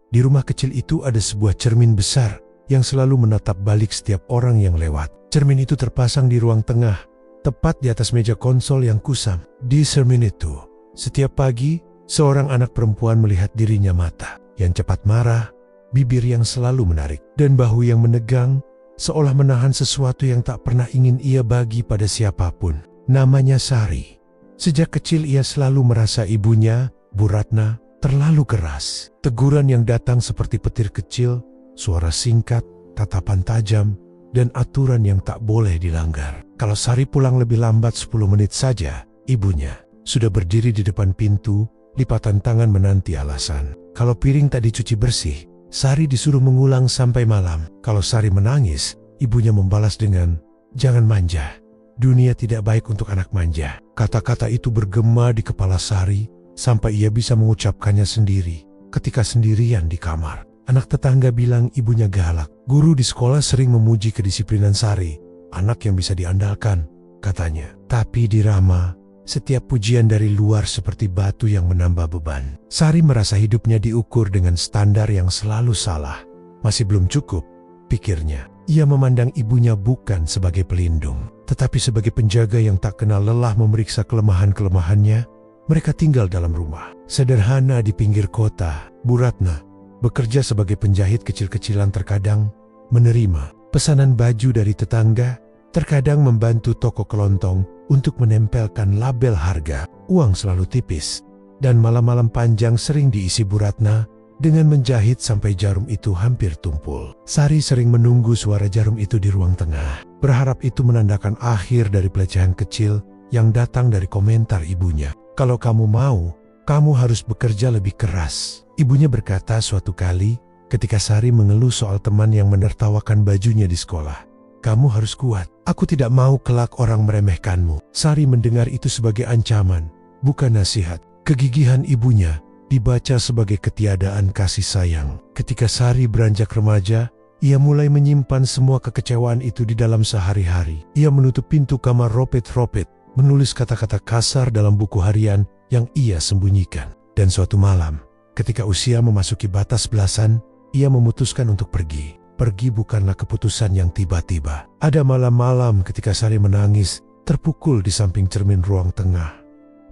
Di rumah kecil itu ada sebuah cermin besar yang selalu menatap balik setiap orang yang lewat. Cermin itu terpasang di ruang tengah, tepat di atas meja konsol yang kusam. Di cermin itu, setiap pagi, seorang anak perempuan melihat dirinya, mata yang cepat marah, bibir yang selalu menarik, dan bahu yang menegang, seolah menahan sesuatu yang tak pernah ingin ia bagi pada siapapun. Namanya Sari. Sejak kecil ia selalu merasa ibunya, Bu Ratna, terlalu keras. Teguran yang datang seperti petir kecil, suara singkat, tatapan tajam, dan aturan yang tak boleh dilanggar. Kalau Sari pulang lebih lambat 10 menit saja, ibunya sudah berdiri di depan pintu, lipatan tangan menanti alasan. Kalau piring tak dicuci bersih, Sari disuruh mengulang sampai malam. Kalau Sari menangis, ibunya membalas dengan, "Jangan manja. Dunia tidak baik untuk anak manja." Kata-kata itu bergema di kepala Sari sampai ia bisa mengucapkannya sendiri ketika sendirian di kamar. Anak tetangga bilang ibunya galak. Guru di sekolah sering memuji kedisiplinan Sari. Anak yang bisa diandalkan, katanya. Tapi di Rama, setiap pujian dari luar seperti batu yang menambah beban. Sari merasa hidupnya diukur dengan standar yang selalu salah. Masih belum cukup, pikirnya. Ia memandang ibunya bukan sebagai pelindung, tetapi sebagai penjaga yang tak kenal lelah memeriksa kelemahan-kelemahannya. Mereka tinggal dalam rumah sederhana di pinggir kota. Bu Ratna bekerja sebagai penjahit kecil-kecilan, terkadang menerima pesanan baju dari tetangga, terkadang membantu toko kelontong untuk menempelkan label harga. Uang selalu tipis, dan malam-malam panjang sering diisi Bu Ratna dengan menjahit sampai jarum itu hampir tumpul. Sari sering menunggu suara jarum itu di ruang tengah, berharap itu menandakan akhir dari pelecehan kecil yang datang dari komentar ibunya. "Kalau kamu mau, kamu harus bekerja lebih keras," ibunya berkata suatu kali ketika Sari mengeluh soal teman yang menertawakan bajunya di sekolah. "Kamu harus kuat. Aku tidak mau kelak orang meremehkanmu." Sari mendengar itu sebagai ancaman, bukan nasihat. Kegigihan ibunya dibaca sebagai ketiadaan kasih sayang. Ketika Sari beranjak remaja, ia mulai menyimpan semua kekecewaan itu di dalam sehari-hari. Ia menutup pintu kamar ropet-ropet, menulis kata-kata kasar dalam buku harian yang ia sembunyikan. Dan suatu malam, ketika usia memasuki batas belasan, ia memutuskan untuk pergi. Pergi bukanlah keputusan yang tiba-tiba. Ada malam-malam ketika Sari menangis, terpukul di samping cermin ruang tengah,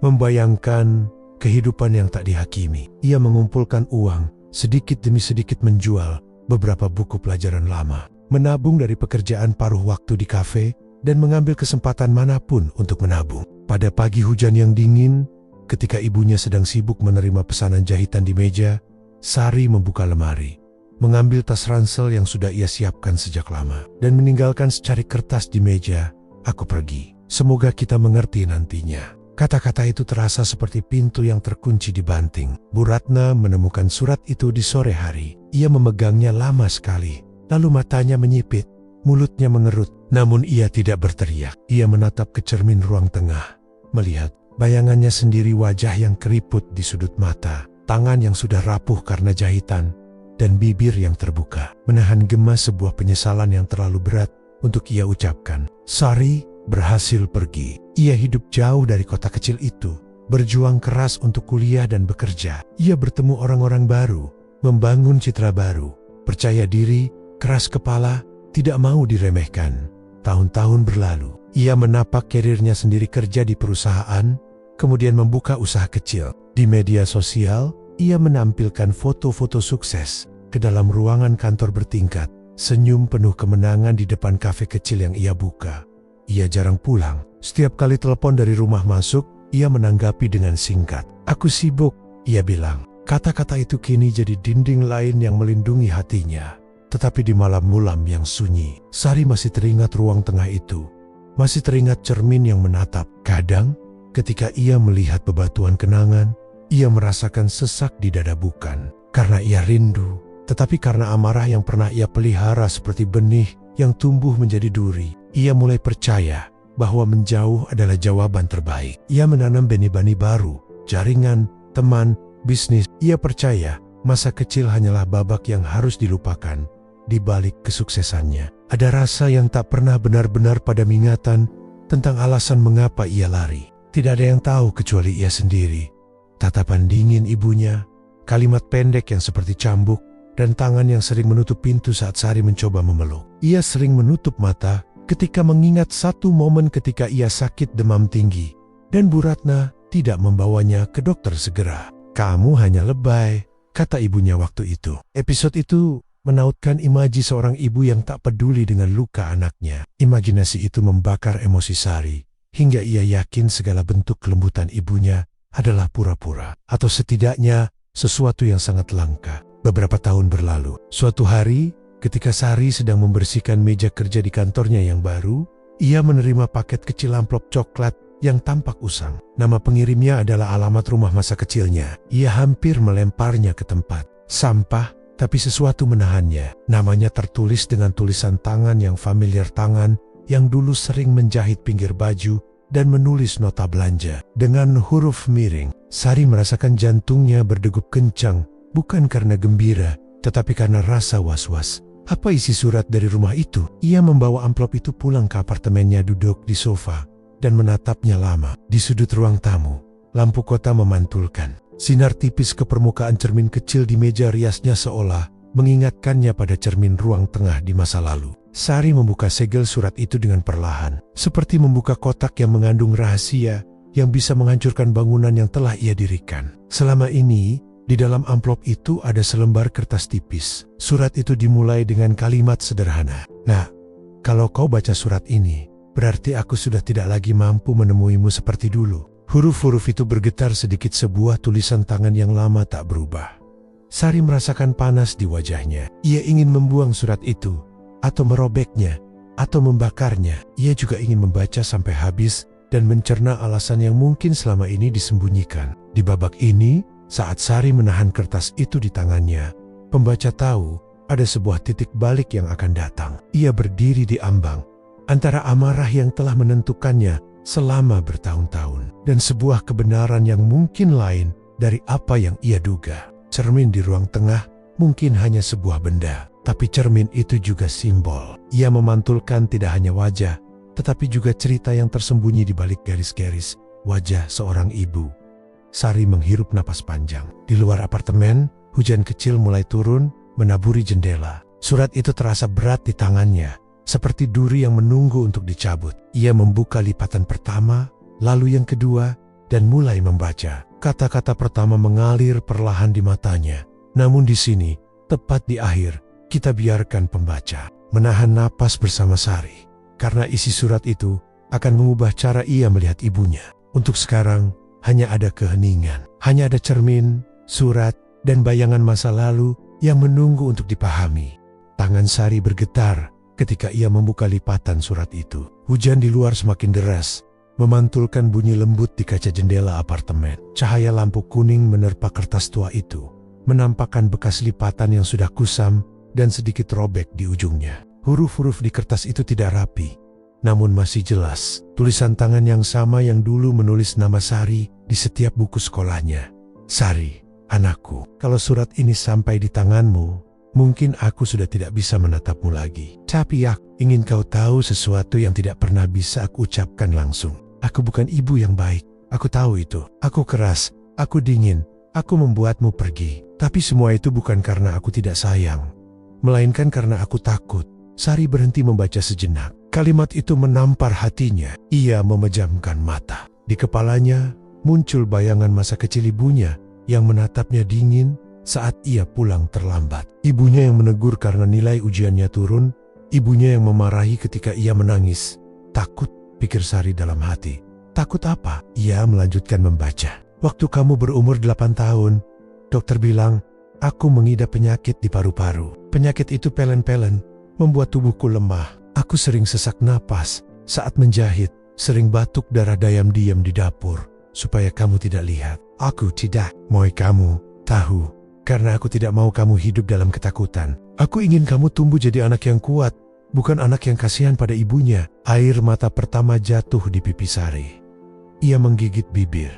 membayangkan kehidupan yang tak dihakimi. Ia mengumpulkan uang, sedikit demi sedikit menjual beberapa buku pelajaran lama, menabung dari pekerjaan paruh waktu di kafe, dan mengambil kesempatan manapun untuk menabung. Pada pagi hujan yang dingin, ketika ibunya sedang sibuk menerima pesanan jahitan di meja, Sari membuka lemari, mengambil tas ransel yang sudah ia siapkan sejak lama, dan meninggalkan secari kertas di meja. "Aku pergi. Semoga kita mengerti nantinya." Kata-kata itu terasa seperti pintu yang terkunci di banting. Bu Ratna menemukan surat itu di sore hari. Ia memegangnya lama sekali, lalu matanya menyipit, mulutnya mengerut. Namun ia tidak berteriak. Ia menatap ke cermin ruang tengah, melihat bayangannya sendiri, wajah yang keriput di sudut mata, tangan yang sudah rapuh karena jahitan, dan bibir yang terbuka, menahan gema sebuah penyesalan yang terlalu berat untuk ia ucapkan. Sari berhasil pergi. Ia hidup jauh dari kota kecil itu, berjuang keras untuk kuliah dan bekerja. Ia bertemu orang-orang baru, membangun citra baru, percaya diri, keras kepala, tidak mau diremehkan. Tahun-tahun berlalu, ia menapak karirnya sendiri, kerja di perusahaan, kemudian membuka usaha kecil. Di media sosial, ia menampilkan foto-foto sukses ke dalam ruangan kantor bertingkat, senyum penuh kemenangan di depan kafe kecil yang ia buka. Ia jarang pulang. Setiap kali telepon dari rumah masuk, ia menanggapi dengan singkat. "Aku sibuk," ia bilang. Kata-kata itu kini jadi dinding lain yang melindungi hatinya. Tetapi di malam-malam yang sunyi, Sari masih teringat ruang tengah itu. Masih teringat cermin yang menatap. Kadang, ketika ia melihat bebatuan kenangan, ia merasakan sesak di dada, bukan karena ia rindu, tetapi karena amarah yang pernah ia pelihara seperti benih yang tumbuh menjadi duri. Ia mulai percaya bahwa menjauh adalah jawaban terbaik. Ia menanam benih-benih baru, jaringan, teman, bisnis. Ia percaya masa kecil hanyalah babak yang harus dilupakan. Di balik kesuksesannya, ada rasa yang tak pernah benar-benar padam, ingatan tentang alasan mengapa ia lari. Tidak ada yang tahu kecuali ia sendiri. Tatapan dingin ibunya, kalimat pendek yang seperti cambuk, dan tangan yang sering menutup pintu saat Sari mencoba memeluk. Ia sering menutup mata ketika mengingat satu momen ketika ia sakit demam tinggi dan Bu Ratna tidak membawanya ke dokter segera. "Kamu hanya lebay," kata ibunya waktu itu. Episode itu menautkan imaji seorang ibu yang tak peduli dengan luka anaknya. Imajinasi itu membakar emosi Sari hingga ia yakin segala bentuk kelembutan ibunya adalah pura-pura atau setidaknya sesuatu yang sangat langka. Beberapa tahun berlalu. Suatu hari, ketika Sari sedang membersihkan meja kerja di kantornya yang baru, ia menerima paket kecil amplop coklat yang tampak usang. Nama pengirimnya adalah alamat rumah masa kecilnya. Ia hampir melemparnya ke tempat sampah, tapi sesuatu menahannya. Namanya tertulis dengan tulisan tangan yang familiar, tangan yang dulu sering menjahit pinggir baju dan menulis nota belanja. Dengan huruf miring, Sari merasakan jantungnya berdegup kencang. Bukan karena gembira, tetapi karena rasa was-was. Apa isi surat dari rumah itu? Ia membawa amplop itu pulang ke apartemennya, duduk di sofa, dan menatapnya lama. Di sudut ruang tamu, lampu kota memantulkan. Sinar tipis ke permukaan cermin kecil di meja riasnya seolah mengingatkannya pada cermin ruang tengah di masa lalu. Sari membuka segel surat itu dengan perlahan, seperti membuka kotak yang mengandung rahasia yang bisa menghancurkan bangunan yang telah ia dirikan. Selama ini, di dalam amplop itu ada selembar kertas tipis. Surat itu dimulai dengan kalimat sederhana. "Nah, kalau kau baca surat ini, berarti aku sudah tidak lagi mampu menemuimu seperti dulu." Huruf-huruf itu bergetar sedikit, sebuah tulisan tangan yang lama tak berubah. Sari merasakan panas di wajahnya. Ia ingin membuang surat itu, atau merobeknya, atau membakarnya. Ia juga ingin membaca sampai habis dan mencerna alasan yang mungkin selama ini disembunyikan. Di babak ini, saat Sari menahan kertas itu di tangannya, pembaca tahu ada sebuah titik balik yang akan datang. Ia berdiri di ambang antara amarah yang telah menentukannya selama bertahun-tahun dan sebuah kebenaran yang mungkin lain dari apa yang ia duga. Cermin di ruang tengah mungkin hanya sebuah benda, tapi cermin itu juga simbol. Ia memantulkan tidak hanya wajah, tetapi juga cerita yang tersembunyi di balik garis-garis wajah seorang ibu. Sari menghirup napas panjang. Di luar apartemen, hujan kecil mulai turun, menaburi jendela. Surat itu terasa berat di tangannya, seperti duri yang menunggu untuk dicabut. Ia membuka lipatan pertama, lalu yang kedua, dan mulai membaca. Kata-kata pertama mengalir perlahan di matanya. Namun di sini, tepat di akhir, kita biarkan pembaca menahan napas bersama Sari. Karena isi surat itu akan mengubah cara ia melihat ibunya. Untuk sekarang, hanya ada keheningan, hanya ada cermin, surat, dan bayangan masa lalu yang menunggu untuk dipahami. Tangan Sari bergetar ketika ia membuka lipatan surat itu. Hujan di luar semakin deras, memantulkan bunyi lembut di kaca jendela apartemen. Cahaya lampu kuning menerpa kertas tua itu, menampakkan bekas lipatan yang sudah kusam dan sedikit robek di ujungnya. Huruf-huruf di kertas itu tidak rapi, namun masih jelas. Tulisan tangan yang sama yang dulu menulis nama Sari di setiap buku sekolahnya. "Sari, anakku, kalau surat ini sampai di tanganmu, mungkin aku sudah tidak bisa menatapmu lagi. Tapi aku ingin kau tahu sesuatu yang tidak pernah bisa aku ucapkan langsung. Aku bukan ibu yang baik. Aku tahu itu. Aku keras, aku dingin, aku membuatmu pergi. Tapi semua itu bukan karena aku tidak sayang, melainkan karena aku takut." Sari berhenti membaca sejenak. Kalimat itu menampar hatinya. Ia memejamkan mata. Di kepalanya muncul bayangan masa kecil ibunya yang menatapnya dingin saat ia pulang terlambat. Ibunya yang menegur karena nilai ujiannya turun. Ibunya yang memarahi ketika ia menangis. Takut, pikir Sari dalam hati. Takut apa? Ia melanjutkan membaca. "Waktu kamu berumur 8 tahun, dokter bilang aku mengidap penyakit di paru-paru. Penyakit itu pelen-pelen, membuat tubuhku lemah. Aku sering sesak napas saat menjahit, sering batuk darah diam-diam di dapur, supaya kamu tidak lihat. Aku tidak mau kamu tahu, karena aku tidak mau kamu hidup dalam ketakutan. Aku ingin kamu tumbuh jadi anak yang kuat, bukan anak yang kasihan pada ibunya." Air mata pertama jatuh di pipi Sari. Ia menggigit bibir,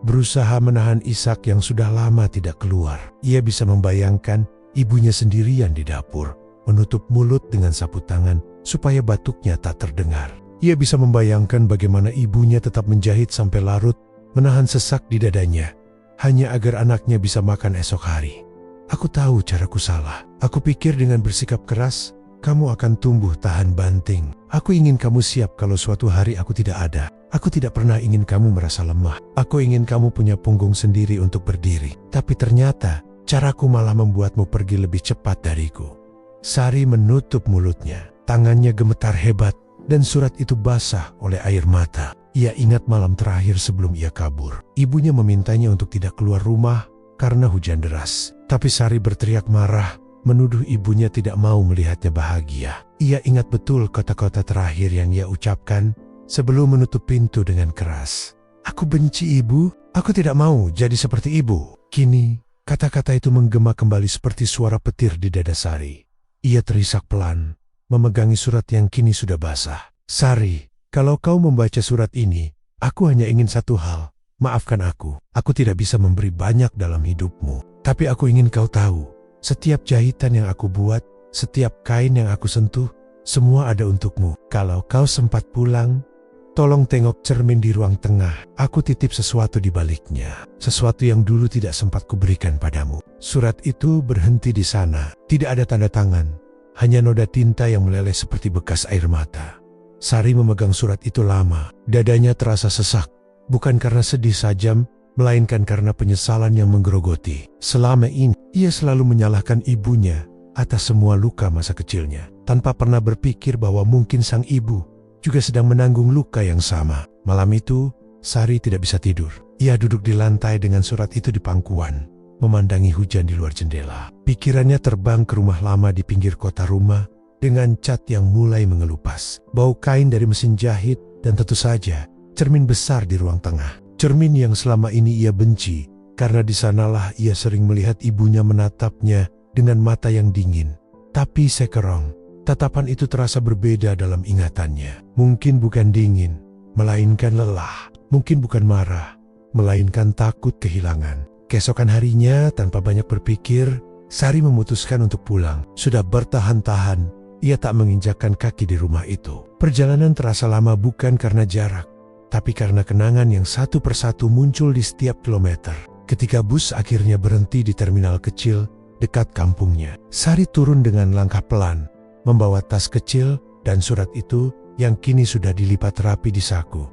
berusaha menahan isak yang sudah lama tidak keluar. Ia bisa membayangkan ibunya sendirian di dapur, menutup mulut dengan sapu tangan supaya batuknya tak terdengar. Ia bisa membayangkan bagaimana ibunya tetap menjahit sampai larut, menahan sesak di dadanya, hanya agar anaknya bisa makan esok hari. Aku tahu caraku salah. Aku pikir dengan bersikap keras, kamu akan tumbuh tahan banting. Aku ingin kamu siap kalau suatu hari aku tidak ada. Aku tidak pernah ingin kamu merasa lemah. Aku ingin kamu punya punggung sendiri untuk berdiri. Tapi ternyata, caraku malah membuatmu pergi lebih cepat dariku. Sari menutup mulutnya. Tangannya gemetar hebat, dan surat itu basah oleh air mata. Ia ingat malam terakhir sebelum ia kabur. Ibunya memintanya untuk tidak keluar rumah karena hujan deras. Tapi Sari berteriak marah, menuduh ibunya tidak mau melihatnya bahagia. Ia ingat betul kata-kata terakhir yang ia ucapkan sebelum menutup pintu dengan keras. Aku benci ibu, aku tidak mau jadi seperti ibu. Kini, kata-kata itu menggema kembali seperti suara petir di dada Sari. Ia terisak pelan, memegangi surat yang kini sudah basah. Sari, kalau kau membaca surat ini, aku hanya ingin satu hal. Maafkan aku tidak bisa memberi banyak dalam hidupmu. Tapi aku ingin kau tahu, setiap jahitan yang aku buat, setiap kain yang aku sentuh, semua ada untukmu. Kalau kau sempat pulang, tolong tengok cermin di ruang tengah. Aku titip sesuatu di baliknya. Sesuatu yang dulu tidak sempat kuberikan padamu. Surat itu berhenti di sana. Tidak ada tanda tangan. Hanya noda tinta yang meleleh seperti bekas air mata. Sari memegang surat itu lama. Dadanya terasa sesak. Bukan karena sedih saja, melainkan karena penyesalan yang menggerogoti. Selama ini, ia selalu menyalahkan ibunya atas semua luka masa kecilnya, tanpa pernah berpikir bahwa mungkin sang ibu juga sedang menanggung luka yang sama. Malam itu, Sari tidak bisa tidur. Ia duduk di lantai dengan surat itu di pangkuan, memandangi hujan di luar jendela. Pikirannya terbang ke rumah lama di pinggir kota rumah dengan cat yang mulai mengelupas, bau kain dari mesin jahit, dan tentu saja cermin besar di ruang tengah. Cermin yang selama ini ia benci, karena di sanalah ia sering melihat ibunya menatapnya dengan mata yang dingin. Tapi sekarang, tatapan itu terasa berbeda dalam ingatannya. Mungkin bukan dingin, melainkan lelah. Mungkin bukan marah, melainkan takut kehilangan. Keesokan harinya, tanpa banyak berpikir, Sari memutuskan untuk pulang. Sudah bertahan-tahan, ia tak menginjakkan kaki di rumah itu. Perjalanan terasa lama bukan karena jarak, tapi karena kenangan yang satu persatu muncul di setiap kilometer. Ketika bus akhirnya berhenti di terminal kecil dekat kampungnya, Sari turun dengan langkah pelan, membawa tas kecil dan surat itu yang kini sudah dilipat rapi di saku.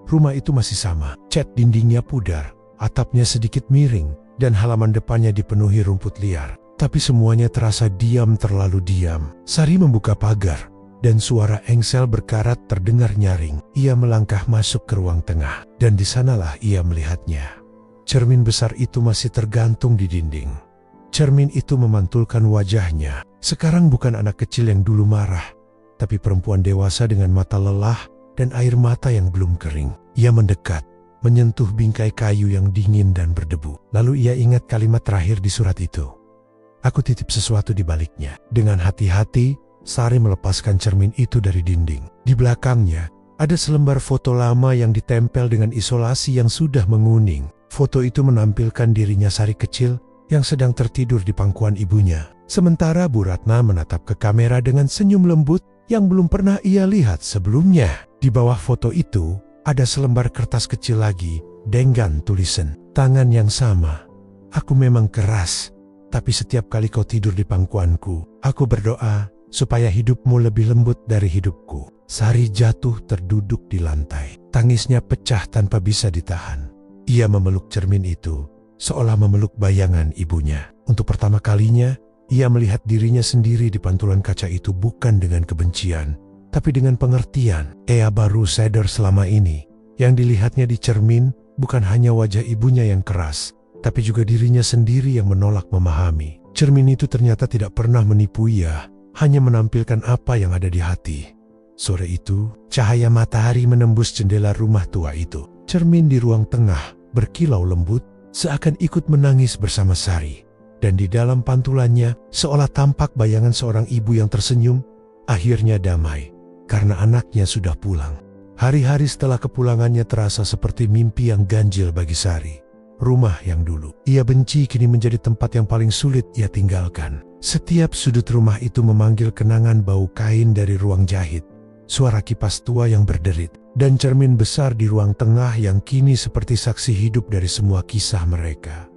Rumah itu masih sama, cat dindingnya pudar, atapnya sedikit miring, dan halaman depannya dipenuhi rumput liar. Tapi semuanya terasa diam, terlalu diam. Sari membuka pagar, dan suara engsel berkarat terdengar nyaring. Ia melangkah masuk ke ruang tengah, dan di sanalah ia melihatnya. Cermin besar itu masih tergantung di dinding. Cermin itu memantulkan wajahnya. Sekarang bukan anak kecil yang dulu marah, tapi perempuan dewasa dengan mata lelah dan air mata yang belum kering. Ia mendekat, menyentuh bingkai kayu yang dingin dan berdebu. Lalu ia ingat kalimat terakhir di surat itu. Aku titip sesuatu di baliknya. Dengan hati-hati, Sari melepaskan cermin itu dari dinding. Di belakangnya, ada selembar foto lama yang ditempel dengan isolasi yang sudah menguning. Foto itu menampilkan dirinya Sari kecil yang sedang tertidur di pangkuan ibunya. Sementara Bu Ratna menatap ke kamera dengan senyum lembut yang belum pernah ia lihat sebelumnya. Di bawah foto itu, ada selembar kertas kecil lagi dengan tulisan, tangan yang sama. Aku memang keras, tapi setiap kali kau tidur di pangkuanku, aku berdoa supaya hidupmu lebih lembut dari hidupku. Sari jatuh terduduk di lantai. Tangisnya pecah tanpa bisa ditahan. Ia memeluk cermin itu, seolah memeluk bayangan ibunya. Untuk pertama kalinya, ia melihat dirinya sendiri di pantulan kaca itu bukan dengan kebencian, tapi dengan pengertian. Ia baru sadar selama ini, yang dilihatnya di cermin bukan hanya wajah ibunya yang keras, tapi juga dirinya sendiri yang menolak memahami. Cermin itu ternyata tidak pernah menipu ia, hanya menampilkan apa yang ada di hati. Sore itu, cahaya matahari menembus jendela rumah tua itu. Cermin di ruang tengah berkilau lembut, seakan ikut menangis bersama Sari. Dan di dalam pantulannya, seolah tampak bayangan seorang ibu yang tersenyum, akhirnya damai, karena anaknya sudah pulang. Hari-hari setelah kepulangannya terasa seperti mimpi yang ganjil bagi Sari. Rumah yang dulu ia benci kini menjadi tempat yang paling sulit ia tinggalkan. Setiap sudut rumah itu memanggil kenangan bau kain dari ruang jahit, suara kipas tua yang berderit, dan cermin besar di ruang tengah yang kini seperti saksi hidup dari semua kisah mereka.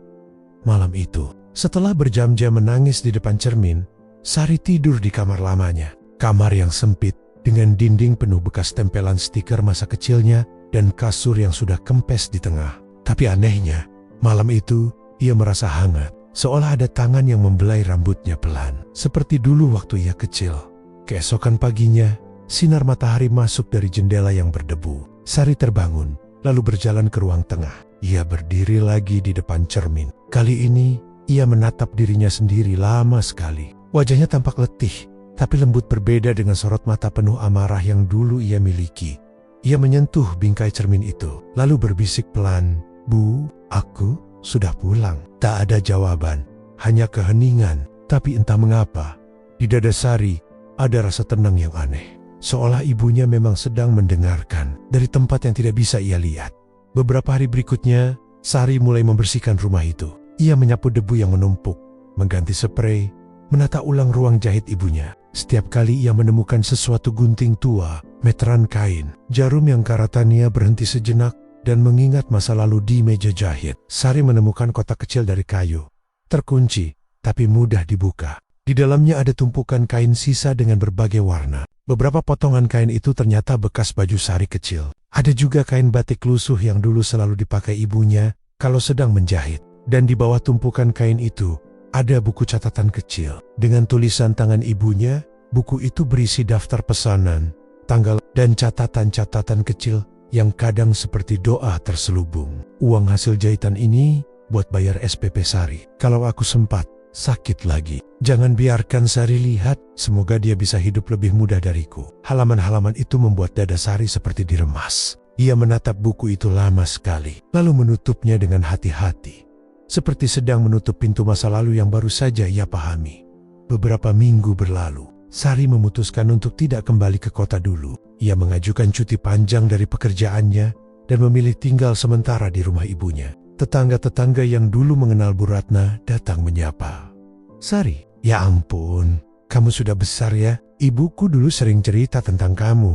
Malam itu, Setelah berjam-jam menangis di depan cermin, Sari tidur di kamar lamanya. Kamar yang sempit dengan dinding penuh bekas tempelan stiker masa kecilnya dan kasur yang sudah kempes di tengah. Tapi anehnya, malam itu ia merasa hangat, seolah ada tangan yang membelai rambutnya pelan. Seperti dulu waktu ia kecil. Keesokan paginya, sinar matahari masuk dari jendela yang berdebu. Sari terbangun, lalu berjalan ke ruang tengah. Ia berdiri lagi di depan cermin. Kali ini, ia menatap dirinya sendiri lama sekali. Wajahnya tampak letih, tapi lembut berbeda dengan sorot mata penuh amarah yang dulu ia miliki. Ia menyentuh bingkai cermin itu, lalu berbisik pelan, "Bu, aku sudah pulang." Tak ada jawaban, hanya keheningan. Tapi entah mengapa, di dada Sari ada rasa tenang yang aneh. Seolah ibunya memang sedang mendengarkan dari tempat yang tidak bisa ia lihat. Beberapa hari berikutnya, Sari mulai membersihkan rumah itu. Ia menyapu debu yang menumpuk, mengganti sprei, menata ulang ruang jahit ibunya. Setiap kali ia menemukan sesuatu gunting tua, meteran kain, jarum yang karatan, ia berhenti sejenak dan mengingat masa lalu di meja jahit. Sari menemukan kotak kecil dari kayu, terkunci tapi mudah dibuka. Di dalamnya ada tumpukan kain sisa dengan berbagai warna. Beberapa potongan kain itu ternyata bekas baju Sari kecil. Ada juga kain batik lusuh yang dulu selalu dipakai ibunya kalau sedang menjahit. Dan di bawah tumpukan kain itu, ada buku catatan kecil. Dengan tulisan tangan ibunya, buku itu berisi daftar pesanan, tanggal, dan catatan-catatan kecil yang kadang seperti doa terselubung. Uang hasil jahitan ini buat bayar SPP Sari. Kalau aku sempat sakit lagi, jangan biarkan Sari lihat, semoga dia bisa hidup lebih mudah dariku. Halaman-halaman itu membuat dada Sari seperti diremas. Ia menatap buku itu lama sekali, lalu menutupnya dengan hati-hati. Seperti sedang menutup pintu masa lalu yang baru saja ia pahami. Beberapa minggu berlalu, Sari memutuskan untuk tidak kembali ke kota dulu. Ia mengajukan cuti panjang dari pekerjaannya dan memilih tinggal sementara di rumah ibunya. Tetangga-tetangga yang dulu mengenal Bu Ratna datang menyapa. "Sari, ya ampun, kamu sudah besar ya. Ibuku dulu sering cerita tentang kamu,"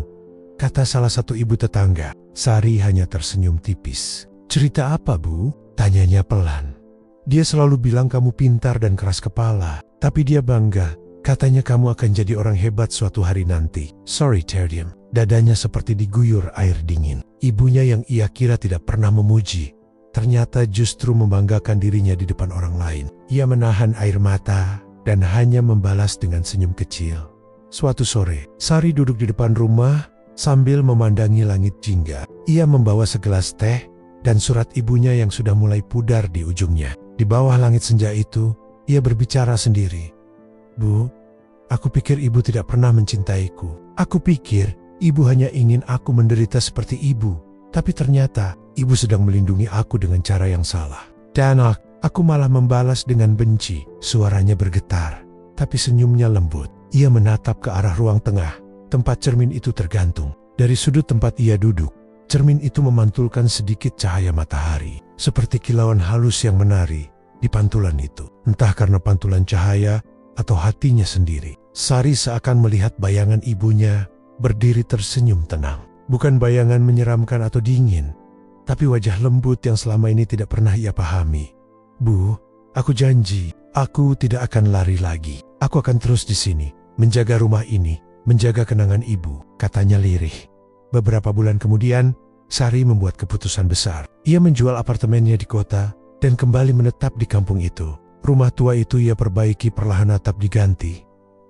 kata salah satu ibu tetangga. Sari hanya tersenyum tipis. "Cerita apa, Bu?" tanyanya pelan. "Dia selalu bilang kamu pintar dan keras kepala, tapi dia bangga. Katanya kamu akan jadi orang hebat suatu hari nanti." Sorry, Terdium. Dadanya seperti diguyur air dingin. Ibunya yang ia kira tidak pernah memuji, ternyata justru membanggakan dirinya di depan orang lain. Ia menahan air mata dan hanya membalas dengan senyum kecil. Suatu sore, Sari duduk di depan rumah sambil memandangi langit jingga. Ia membawa segelas teh dan surat ibunya yang sudah mulai pudar di ujungnya. Di bawah langit senja itu, ia berbicara sendiri. "Bu, aku pikir ibu tidak pernah mencintaiku. Aku pikir ibu hanya ingin aku menderita seperti ibu. Tapi ternyata ibu sedang melindungi aku dengan cara yang salah. Dan aku malah membalas dengan benci." Suaranya bergetar, tapi senyumnya lembut. Ia menatap ke arah ruang tengah, tempat cermin itu tergantung. Dari sudut tempat ia duduk, cermin itu memantulkan sedikit cahaya matahari, seperti kilauan halus yang menari di pantulan itu. Entah karena pantulan cahaya atau hatinya sendiri, Sari seakan melihat bayangan ibunya berdiri tersenyum tenang. Bukan bayangan menyeramkan atau dingin, tapi wajah lembut yang selama ini tidak pernah ia pahami. "Bu, aku janji, aku tidak akan lari lagi. Aku akan terus di sini, menjaga rumah ini, menjaga kenangan ibu," katanya lirih. Beberapa bulan kemudian, Sari membuat keputusan besar. Ia menjual apartemennya di kota dan kembali menetap di kampung itu. Rumah tua itu ia perbaiki, perlahan atap diganti,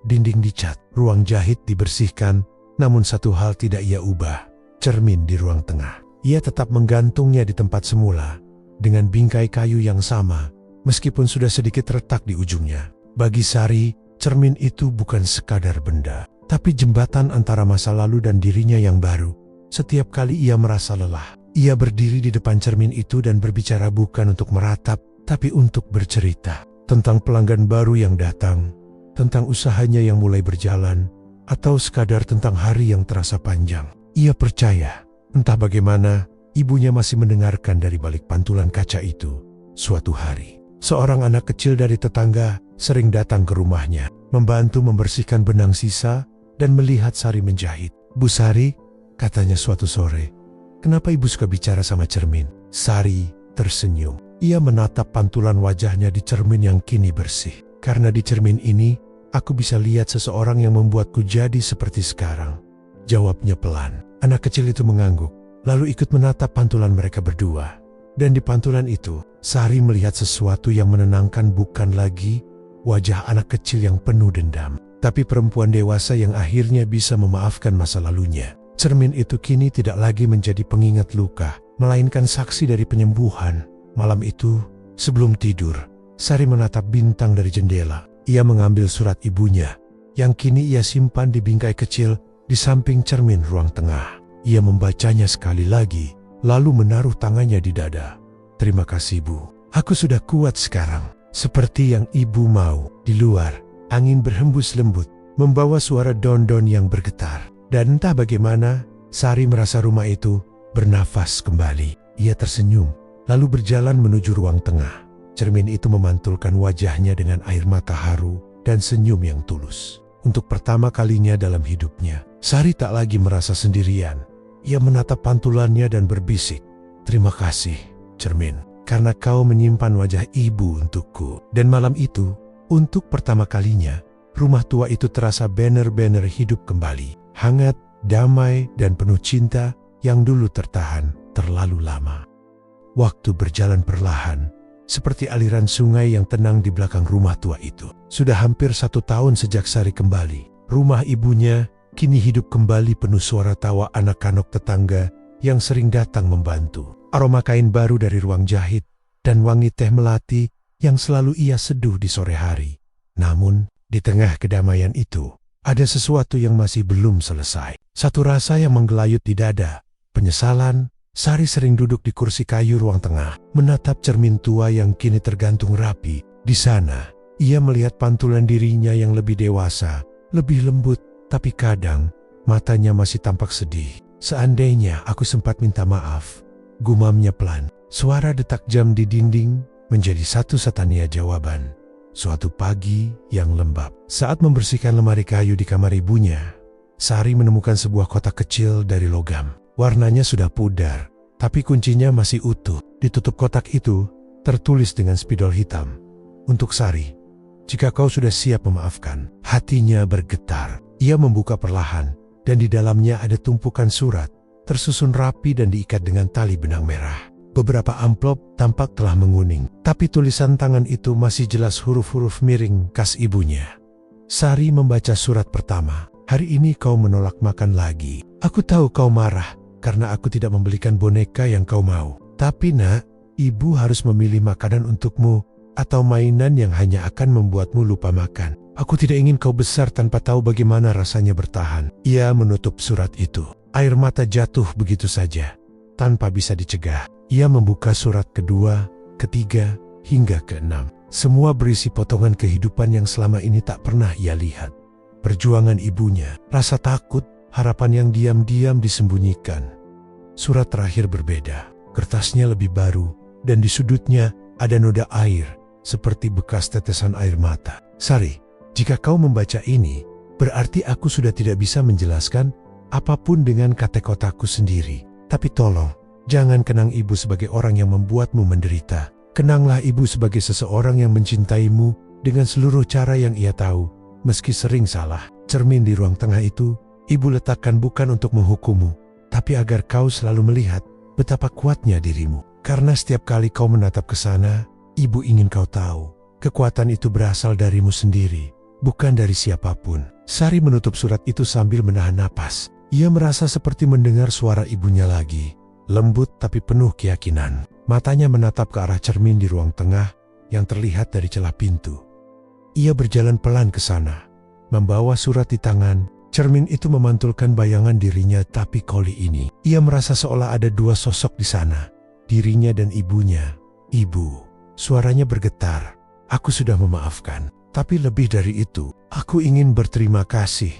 dinding dicat, ruang jahit dibersihkan. Namun satu hal tidak ia ubah, cermin di ruang tengah. Ia tetap menggantungnya di tempat semula, dengan bingkai kayu yang sama, meskipun sudah sedikit retak di ujungnya. Bagi Sari, cermin itu bukan sekadar benda, tapi jembatan antara masa lalu dan dirinya yang baru. Setiap kali ia merasa lelah, ia berdiri di depan cermin itu dan berbicara bukan untuk meratap, tapi untuk bercerita. Tentang pelanggan baru yang datang, tentang usahanya yang mulai berjalan, atau sekadar tentang hari yang terasa panjang. Ia percaya, entah bagaimana, ibunya masih mendengarkan dari balik pantulan kaca itu. Suatu hari, seorang anak kecil dari tetangga sering datang ke rumahnya, membantu membersihkan benang sisa dan melihat Sari menjahit. "Bu Sari," katanya suatu sore, "kenapa ibu suka bicara sama cermin?" Sari tersenyum. Ia menatap pantulan wajahnya di cermin yang kini bersih. Karena di cermin ini, aku bisa lihat seseorang yang membuatku jadi seperti sekarang. Jawabnya pelan. Anak kecil itu mengangguk, lalu ikut menatap pantulan mereka berdua. Dan di pantulan itu, Sari melihat sesuatu yang menenangkan, bukan lagi wajah anak kecil yang penuh dendam, tapi perempuan dewasa yang akhirnya bisa memaafkan masa lalunya. Cermin itu kini tidak lagi menjadi pengingat luka, melainkan saksi dari penyembuhan. Malam itu, sebelum tidur, Sari menatap bintang dari jendela. Ia mengambil surat ibunya, yang kini ia simpan di bingkai kecil di samping cermin ruang tengah. Ia membacanya sekali lagi, lalu menaruh tangannya di dada. Terima kasih, Bu. Aku sudah kuat sekarang. Seperti yang Ibu mau. Di luar, angin berhembus lembut, membawa suara don-don yang bergetar. Dan entah bagaimana, Sari merasa rumah itu bernafas kembali. Ia tersenyum, lalu berjalan menuju ruang tengah. Cermin itu memantulkan wajahnya dengan air mata haru dan senyum yang tulus. Untuk pertama kalinya dalam hidupnya, Sari tak lagi merasa sendirian. Ia menatap pantulannya dan berbisik, "Terima kasih, cermin, karena kau menyimpan wajah ibu untukku." Dan malam itu, untuk pertama kalinya, rumah tua itu terasa benar-benar hidup kembali. Hangat, damai, dan penuh cinta yang dulu tertahan terlalu lama. Waktu berjalan perlahan, seperti aliran sungai yang tenang di belakang rumah tua itu. Sudah hampir 1 tahun sejak Sari kembali. Rumah ibunya kini hidup kembali, penuh suara tawa anak-anak tetangga yang sering datang membantu. Aroma kain baru dari ruang jahit dan wangi teh melati yang selalu ia seduh di sore hari. Namun, di tengah kedamaian itu, ada sesuatu yang masih belum selesai. Satu rasa yang menggelayut di dada, penyesalan. Sari sering duduk di kursi kayu ruang tengah, menatap cermin tua yang kini tergantung rapi. Di sana, ia melihat pantulan dirinya yang lebih dewasa, lebih lembut, tapi kadang matanya masih tampak sedih. "Seandainya aku sempat minta maaf," gumamnya pelan. Suara detak jam di dinding menjadi satu-satunya jawaban. Suatu pagi yang lembab, saat membersihkan lemari kayu di kamar ibunya, Sari menemukan sebuah kotak kecil dari logam. Warnanya sudah pudar, tapi kuncinya masih utuh. Di tutup kotak itu tertulis dengan spidol hitam, "Untuk Sari, jika kau sudah siap memaafkan." Hatinya bergetar. Ia membuka perlahan, dan di dalamnya ada tumpukan surat, tersusun rapi dan diikat dengan tali benang merah. Beberapa amplop tampak telah menguning, tapi tulisan tangan itu masih jelas huruf-huruf miring khas ibunya. Sari membaca surat pertama. "Hari ini kau menolak makan lagi. Aku tahu kau marah karena aku tidak membelikan boneka yang kau mau. Tapi nak, ibu harus memilih makanan untukmu atau mainan yang hanya akan membuatmu lupa makan. Aku tidak ingin kau besar tanpa tahu bagaimana rasanya bertahan." Ia menutup surat itu. Air mata jatuh begitu saja, tanpa bisa dicegah. Ia membuka surat kedua, ketiga, hingga keenam. Semua berisi potongan kehidupan yang selama ini tak pernah ia lihat. Perjuangan ibunya, rasa takut, harapan yang diam-diam disembunyikan. Surat terakhir berbeda. Kertasnya lebih baru, dan di sudutnya ada noda air, seperti bekas tetesan air mata. "Sari, jika kau membaca ini, berarti aku sudah tidak bisa menjelaskan apapun dengan kata-kataku sendiri. Tapi tolong, jangan kenang ibu sebagai orang yang membuatmu menderita. Kenanglah ibu sebagai seseorang yang mencintaimu dengan seluruh cara yang ia tahu, meski sering salah." Cermin di ruang tengah itu, ibu letakkan bukan untuk menghukummu, tapi agar kau selalu melihat betapa kuatnya dirimu. Karena setiap kali kau menatap ke sana, ibu ingin kau tahu, kekuatan itu berasal darimu sendiri, bukan dari siapapun. Sari menutup surat itu sambil menahan napas. Ia merasa seperti mendengar suara ibunya lagi, lembut tapi penuh keyakinan. Matanya menatap ke arah cermin di ruang tengah yang terlihat dari celah pintu. Ia berjalan pelan ke sana, membawa surat di tangan. Cermin itu memantulkan bayangan dirinya, tapi kali ini ia merasa seolah ada dua sosok di sana, dirinya dan ibunya. "Ibu," suaranya bergetar, "aku sudah memaafkan. Tapi lebih dari itu, aku ingin berterima kasih.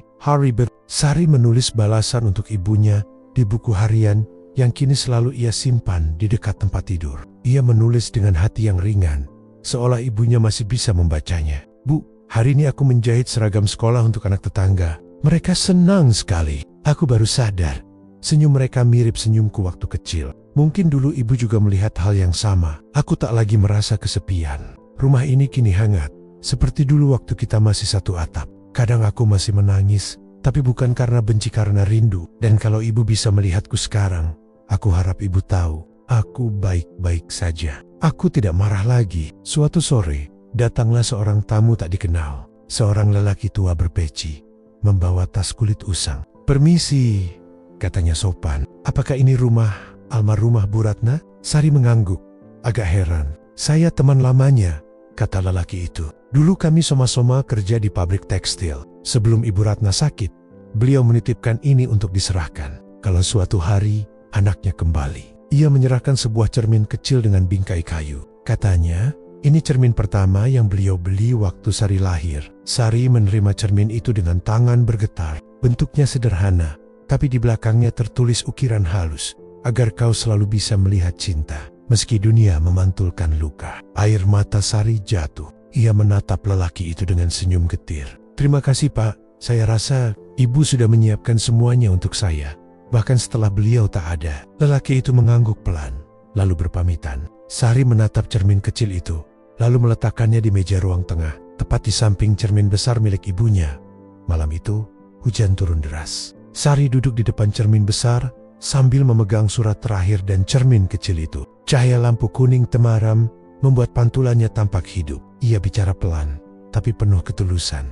Sari menulis balasan untuk ibunya di buku harian yang kini selalu ia simpan di dekat tempat tidur. Ia menulis dengan hati yang ringan, seolah ibunya masih bisa membacanya. "Bu, hari ini aku menjahit seragam sekolah untuk anak tetangga. Mereka senang sekali. Aku baru sadar, senyum mereka mirip senyumku waktu kecil. Mungkin dulu ibu juga melihat hal yang sama. Aku tak lagi merasa kesepian. Rumah ini kini hangat, seperti dulu waktu kita masih satu atap. Kadang aku masih menangis, tapi bukan karena benci, karena rindu. Dan kalau ibu bisa melihatku sekarang, aku harap ibu tahu, aku baik-baik saja. Aku tidak marah lagi. Suatu sore, datanglah seorang tamu tak dikenal. Seorang lelaki tua berpeci, membawa tas kulit usang. "Permisi," katanya sopan. "Apakah ini rumah almarhumah Bu Ratna?" Sari mengangguk, agak heran. "Saya teman lamanya," kata lelaki itu. "Dulu kami sama-sama kerja di pabrik tekstil. Sebelum Ibu Ratna sakit, beliau menitipkan ini untuk diserahkan kalau suatu hari anaknya kembali." Ia menyerahkan sebuah cermin kecil dengan bingkai kayu. Katanya, ini cermin pertama yang beliau beli waktu Sari lahir. Sari menerima cermin itu dengan tangan bergetar. Bentuknya sederhana, tapi di belakangnya tertulis ukiran halus, "Agar kau selalu bisa melihat cinta, meski dunia memantulkan luka." Air mata Sari jatuh. Ia menatap lelaki itu dengan senyum getir. "Terima kasih, Pak. Saya rasa Ibu sudah menyiapkan semuanya untuk saya, bahkan setelah beliau tak ada." Lelaki itu mengangguk pelan, lalu berpamitan. Sari menatap cermin kecil itu, lalu meletakkannya di meja ruang tengah, tepat di samping cermin besar milik ibunya. Malam itu, hujan turun deras. Sari duduk di depan cermin besar, sambil memegang surat terakhir dan cermin kecil itu. Cahaya lampu kuning temaram membuat pantulannya tampak hidup. Ia bicara pelan, tapi penuh ketulusan.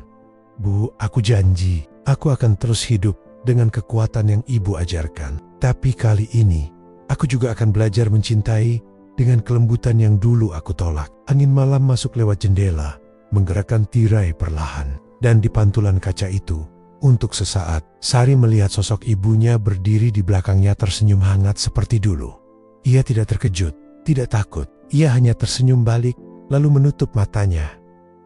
"Bu, aku janji, aku akan terus hidup dengan kekuatan yang Ibu ajarkan. Tapi kali ini, aku juga akan belajar mencintai dengan kelembutan yang dulu aku tolak." Angin malam masuk lewat jendela, menggerakkan tirai perlahan. Dan di pantulan kaca itu, untuk sesaat, Sari melihat sosok ibunya berdiri di belakangnya tersenyum hangat seperti dulu. Ia tidak terkejut, tidak takut. Ia hanya tersenyum balik, lalu menutup matanya.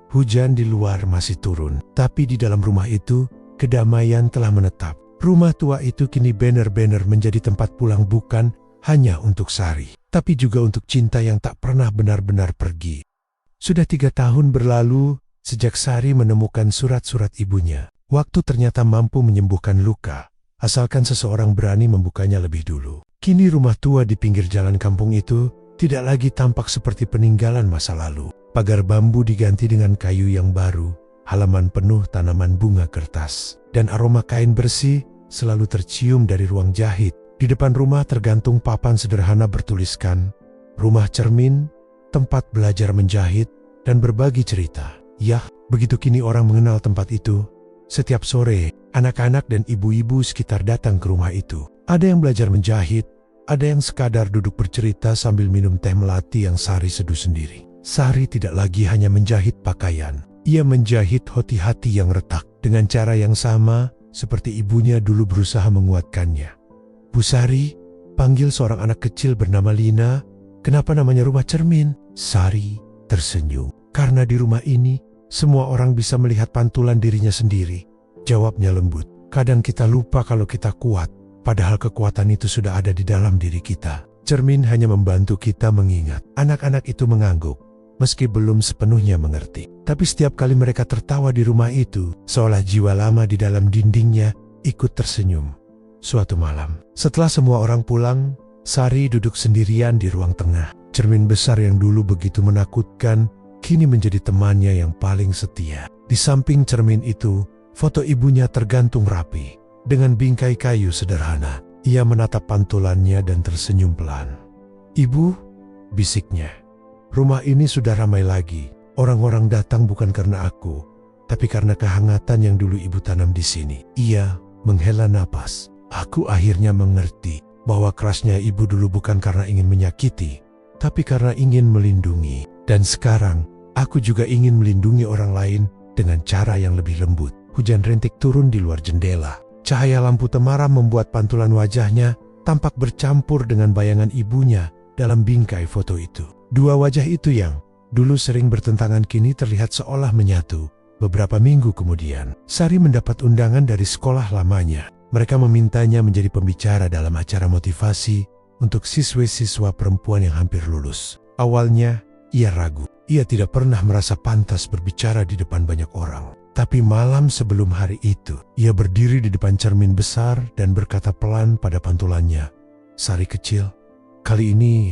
Hujan di luar masih turun, tapi di dalam rumah itu, kedamaian telah menetap. Rumah tua itu kini benar-benar menjadi tempat pulang, bukan hanya untuk Sari, tapi juga untuk cinta yang tak pernah benar-benar pergi. Sudah 3 tahun berlalu sejak Sari menemukan surat-surat ibunya. Waktu ternyata mampu menyembuhkan luka, asalkan seseorang berani membukanya lebih dulu. Kini rumah tua di pinggir jalan kampung itu tidak lagi tampak seperti peninggalan masa lalu. Pagar bambu diganti dengan kayu yang baru, halaman penuh tanaman bunga kertas, dan aroma kain bersih selalu tercium dari ruang jahit. Di depan rumah tergantung papan sederhana bertuliskan, "Rumah Cermin, tempat belajar menjahit dan berbagi cerita." Yah, begitu kini orang mengenal tempat itu. Setiap sore, anak-anak dan ibu-ibu sekitar datang ke rumah itu. Ada yang belajar menjahit, ada yang sekadar duduk bercerita sambil minum teh melati yang Sari seduh sendiri. Sari tidak lagi hanya menjahit pakaian. Ia menjahit hati-hati yang retak dengan cara yang sama seperti ibunya dulu berusaha menguatkannya. "Bu Sari," panggil seorang anak kecil bernama Lina. "Kenapa namanya Rumah Cermin?" Sari tersenyum. "Karena di rumah ini, semua orang bisa melihat pantulan dirinya sendiri," jawabnya lembut. "Kadang kita lupa kalau kita kuat, padahal kekuatan itu sudah ada di dalam diri kita. Cermin hanya membantu kita mengingat." Anak-anak itu mengangguk, meski belum sepenuhnya mengerti. Tapi setiap kali mereka tertawa di rumah itu, seolah jiwa lama di dalam dindingnya ikut tersenyum. Suatu malam, setelah semua orang pulang, Sari duduk sendirian di ruang tengah. Cermin besar yang dulu begitu menakutkan, kini menjadi temannya yang paling setia. Di samping cermin itu, foto ibunya tergantung rapi, dengan bingkai kayu sederhana. Ia menatap pantulannya dan tersenyum pelan. "Ibu," bisiknya, "rumah ini sudah ramai lagi. Orang-orang datang bukan karena aku, tapi karena kehangatan yang dulu ibu tanam di sini." Ia menghela napas. "Aku akhirnya mengerti bahwa kerasnya ibu dulu bukan karena ingin menyakiti, tapi karena ingin melindungi. Dan sekarang, aku juga ingin melindungi orang lain dengan cara yang lebih lembut." Hujan rintik turun di luar jendela. Cahaya lampu temaram membuat pantulan wajahnya tampak bercampur dengan bayangan ibunya dalam bingkai foto itu. Dua wajah itu yang dulu sering bertentangan kini terlihat seolah menyatu. Beberapa minggu kemudian, Sari mendapat undangan dari sekolah lamanya. Mereka memintanya menjadi pembicara dalam acara motivasi untuk siswa-siswa perempuan yang hampir lulus. Awalnya, ia ragu. Ia tidak pernah merasa pantas berbicara di depan banyak orang. Tapi malam sebelum hari itu, ia berdiri di depan cermin besar dan berkata pelan pada pantulannya, "Sari kecil, kali ini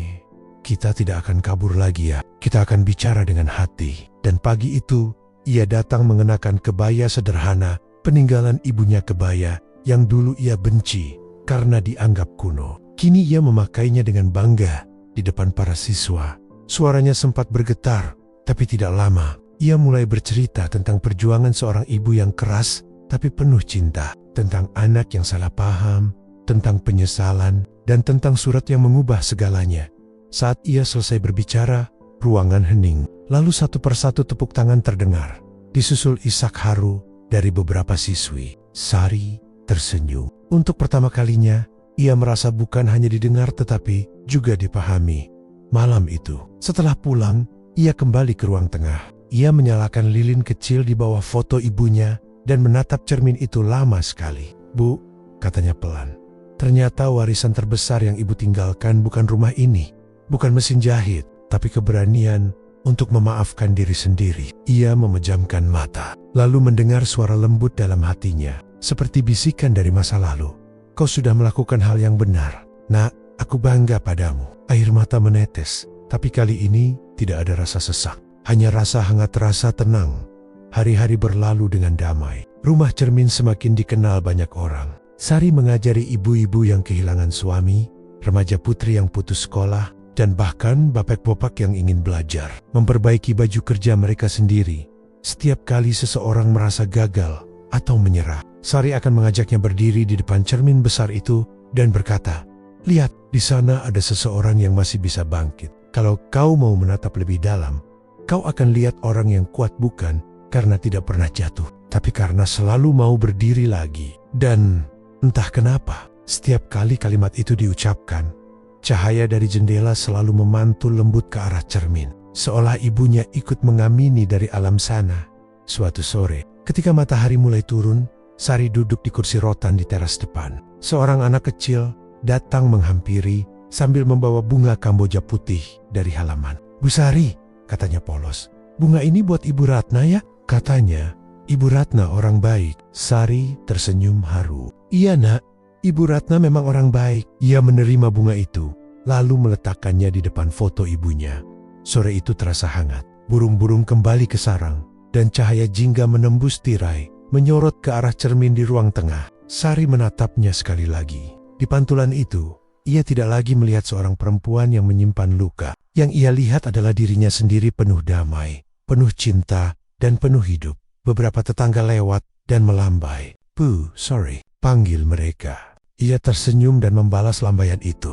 kita tidak akan kabur lagi ya. Kita akan bicara dengan hati. Dan pagi itu, ia datang mengenakan kebaya sederhana, peninggalan ibunya kebaya yang dulu ia benci karena dianggap kuno. Kini ia memakainya dengan bangga di depan para siswa. Suaranya sempat bergetar, tapi tidak lama. Ia mulai bercerita tentang perjuangan seorang ibu yang keras tapi penuh cinta, tentang anak yang salah paham, tentang penyesalan, dan tentang surat yang mengubah segalanya. Saat ia selesai berbicara, ruangan hening. Lalu satu persatu tepuk tangan terdengar, disusul isak haru dari beberapa siswi. Sari tersenyum. Untuk pertama kalinya, ia merasa bukan hanya didengar tetapi juga dipahami. Malam itu, setelah pulang, ia kembali ke ruang tengah. Ia menyalakan lilin kecil di bawah foto ibunya dan menatap cermin itu lama sekali. "Bu," katanya pelan, "ternyata warisan terbesar yang ibu tinggalkan bukan rumah ini, bukan mesin jahit, tapi keberanian untuk memaafkan diri sendiri." Ia memejamkan mata, lalu mendengar suara lembut dalam hatinya, seperti bisikan dari masa lalu. "Kau sudah melakukan hal yang benar, Nak, aku bangga padamu." Air mata menetes, tapi kali ini tidak ada rasa sesak, hanya rasa hangat, rasa tenang. Hari-hari berlalu dengan damai. Rumah cermin semakin dikenal banyak orang. Sari mengajari ibu-ibu yang kehilangan suami, remaja putri yang putus sekolah, dan bahkan bapak-bapak yang ingin belajar, memperbaiki baju kerja mereka sendiri. Setiap kali seseorang merasa gagal atau menyerah, Sari akan mengajaknya berdiri di depan cermin besar itu dan berkata, "Lihat, di sana ada seseorang yang masih bisa bangkit. Kalau kau mau menatap lebih dalam, kau akan lihat orang yang kuat bukan karena tidak pernah jatuh, tapi karena selalu mau berdiri lagi." Dan entah kenapa, setiap kali kalimat itu diucapkan, cahaya dari jendela selalu memantul lembut ke arah cermin, seolah ibunya ikut mengamini dari alam sana. Suatu sore, ketika matahari mulai turun, Sari duduk di kursi rotan di teras depan. Seorang anak kecil datang menghampiri sambil membawa bunga kamboja putih dari halaman. "Bu Sari," katanya polos, "bunga ini buat Ibu Ratna ya?" Katanya, "Ibu Ratna orang baik." Sari tersenyum haru. "Iya Nak, Ibu Ratna memang orang baik." Ia menerima bunga itu, lalu meletakkannya di depan foto ibunya. Sore itu terasa hangat. Burung-burung kembali ke sarang, dan cahaya jingga menembus tirai, menyorot ke arah cermin di ruang tengah. Sari menatapnya sekali lagi. Di pantulan itu, ia tidak lagi melihat seorang perempuan yang menyimpan luka. Yang ia lihat adalah dirinya sendiri penuh damai, penuh cinta, dan penuh hidup. Beberapa tetangga lewat dan melambai. "Bu, sorry," panggil mereka. Ia tersenyum dan membalas lambaian itu.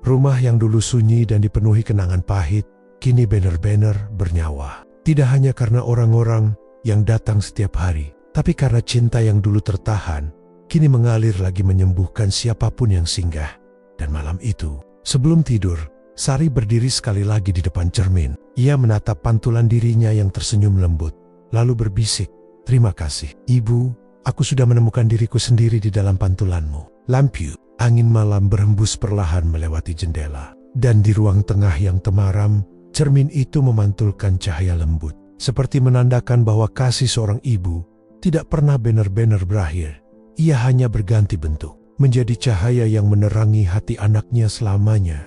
Rumah yang dulu sunyi dan dipenuhi kenangan pahit, kini banner-banner bernyawa. Tidak hanya karena orang-orang yang datang setiap hari, tapi karena cinta yang dulu tertahan, kini mengalir lagi menyembuhkan siapapun yang singgah. Dan malam itu, sebelum tidur, Sari berdiri sekali lagi di depan cermin. Ia menatap pantulan dirinya yang tersenyum lembut, lalu berbisik, "Terima kasih, Ibu, aku sudah menemukan diriku sendiri di dalam pantulanmu." Lampu angin malam berhembus perlahan melewati jendela, dan di ruang tengah yang temaram, cermin itu memantulkan cahaya lembut, seperti menandakan bahwa kasih seorang ibu tidak pernah benar-benar berakhir. Ia hanya berganti bentuk, menjadi cahaya yang menerangi hati anaknya selamanya.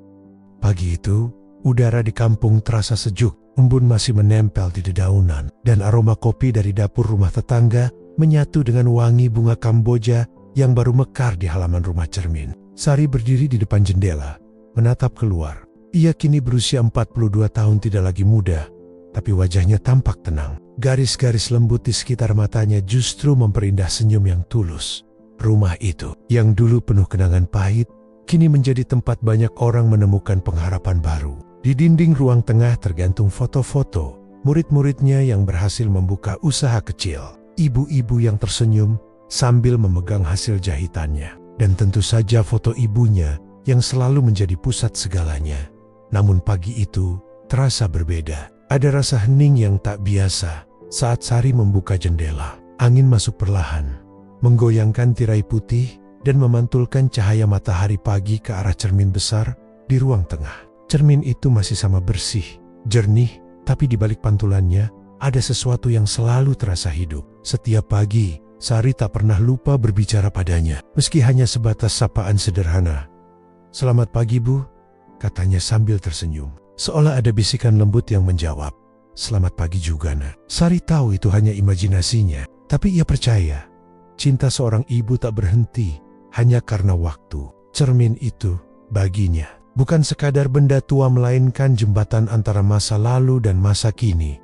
Pagi itu, udara di kampung terasa sejuk, embun masih menempel di dedaunan, dan aroma kopi dari dapur rumah tetangga menyatu dengan wangi bunga kamboja yang baru mekar di halaman rumah cermin. Sari berdiri di depan jendela, menatap keluar. Ia kini berusia 42 tahun, tidak lagi muda, tapi wajahnya tampak tenang. Garis-garis lembut di sekitar matanya justru memperindah senyum yang tulus. Rumah itu, yang dulu penuh kenangan pahit, kini menjadi tempat banyak orang menemukan pengharapan baru. Di dinding ruang tengah tergantung foto-foto murid-muridnya yang berhasil membuka usaha kecil. Ibu-ibu yang tersenyum sambil memegang hasil jahitannya. Dan tentu saja foto ibunya yang selalu menjadi pusat segalanya. Namun pagi itu terasa berbeda. Ada rasa hening yang tak biasa saat Sari membuka jendela. Angin masuk perlahan, menggoyangkan tirai putih dan memantulkan cahaya matahari pagi ke arah cermin besar di ruang tengah. Cermin itu masih sama bersih, jernih, tapi di balik pantulannya ada sesuatu yang selalu terasa hidup. Setiap pagi, Sari tak pernah lupa berbicara padanya, meski hanya sebatas sapaan sederhana. "Selamat pagi, Bu. katanya sambil tersenyum. Seolah ada bisikan lembut yang menjawab, "Selamat pagi juga, Nak." Sari tahu itu hanya imajinasinya, tapi ia percaya cinta seorang ibu tak berhenti hanya karena waktu. Cermin itu baginya bukan sekadar benda tua, melainkan jembatan antara masa lalu dan masa kini.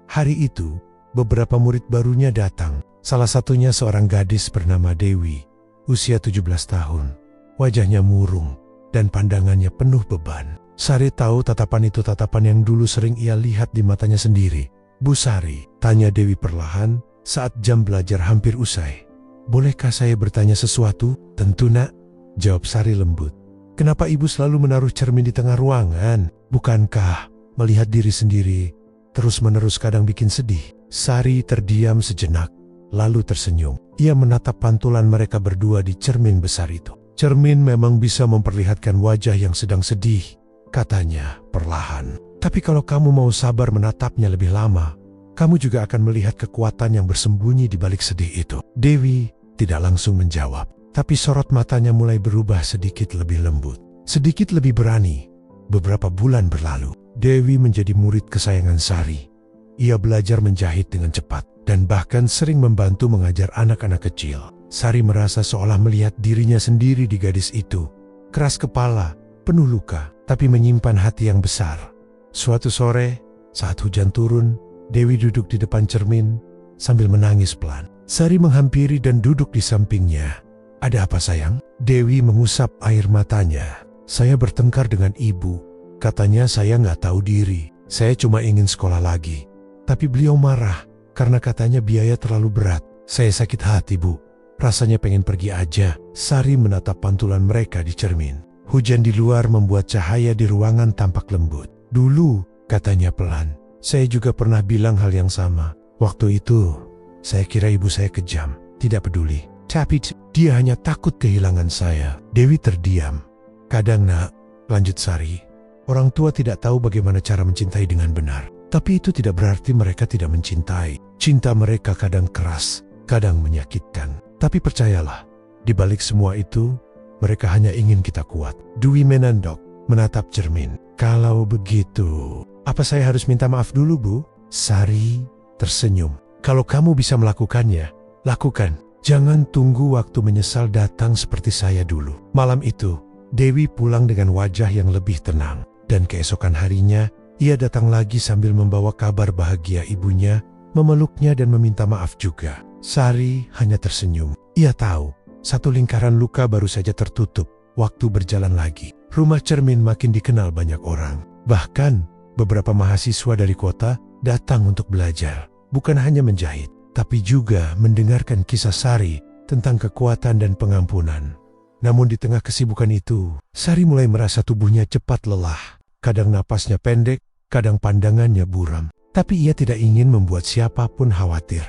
Hari itu, beberapa murid barunya datang. Salah satunya seorang gadis bernama Dewi, usia 17 tahun. Wajahnya murung dan pandangannya penuh beban. Sari tahu tatapan itu tatapan yang dulu sering ia lihat di matanya sendiri. "Bu Sari," tanya Dewi perlahan saat jam belajar hampir usai. "Bolehkah saya bertanya sesuatu?" "Tentu, Nak," jawab Sari lembut. "Kenapa ibu selalu menaruh cermin di tengah ruangan? Bukankah melihat diri sendiri terus-menerus kadang bikin sedih?" Sari terdiam sejenak, lalu tersenyum. Ia menatap pantulan mereka berdua di cermin besar itu. "Cermin memang bisa memperlihatkan wajah yang sedang sedih," katanya perlahan. "Tapi kalau kamu mau sabar menatapnya lebih lama, kamu juga akan melihat kekuatan yang bersembunyi di balik sedih itu." Dewi tidak langsung menjawab, tapi sorot matanya mulai berubah sedikit lebih lembut, sedikit lebih berani. Beberapa bulan berlalu, Dewi menjadi murid kesayangan Sari. Ia belajar menjahit dengan cepat dan bahkan sering membantu mengajar anak-anak kecil. Sari merasa seolah melihat dirinya sendiri di gadis itu. Keras kepala, penuh luka, tapi menyimpan hati yang besar. Suatu sore, saat hujan turun, Dewi duduk di depan cermin sambil menangis pelan. Sari menghampiri dan duduk di sampingnya. "Ada apa, sayang?" Dewi mengusap air matanya. "Saya bertengkar dengan ibu. Katanya saya nggak tahu diri. Saya cuma ingin sekolah lagi. Tapi beliau marah karena katanya biaya terlalu berat. Saya sakit hati, Bu. Rasanya pengen pergi aja." Sari menatap pantulan mereka di cermin. Hujan di luar membuat cahaya di ruangan tampak lembut. "Dulu," katanya pelan, "saya juga pernah bilang hal yang sama. Waktu itu, saya kira ibu saya kejam, tidak peduli. Tapi dia hanya takut kehilangan saya." Dewi terdiam. "Kadang, Nak," lanjut Sari, "orang tua tidak tahu bagaimana cara mencintai dengan benar. Tapi itu tidak berarti mereka tidak mencintai. Cinta mereka kadang keras, kadang menyakitkan. Tapi percayalah, di balik semua itu, mereka hanya ingin kita kuat." Dwi menandok, menatap cermin. "Kalau begitu, apa saya harus minta maaf dulu, Bu?" Sari tersenyum. "Kalau kamu bisa melakukannya, lakukan. Jangan tunggu waktu menyesal datang seperti saya dulu." Malam itu, Dewi pulang dengan wajah yang lebih tenang. Dan keesokan harinya, ia datang lagi sambil membawa kabar bahagia ibunya, memeluknya dan meminta maaf juga. Sari hanya tersenyum. Ia tahu, satu lingkaran luka baru saja tertutup. Waktu berjalan lagi. Rumah cermin makin dikenal banyak orang. Bahkan, beberapa mahasiswa dari kota datang untuk belajar. Bukan hanya menjahit, tapi juga mendengarkan kisah Sari tentang kekuatan dan pengampunan. Namun di tengah kesibukan itu, Sari mulai merasa tubuhnya cepat lelah. Kadang napasnya pendek, kadang pandangannya buram. Tapi ia tidak ingin membuat siapapun khawatir.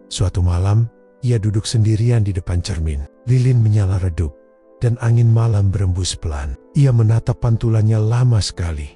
Suatu malam, ia duduk sendirian di depan cermin. Lilin menyala redup, dan angin malam berembus pelan. Ia menatap pantulannya lama sekali.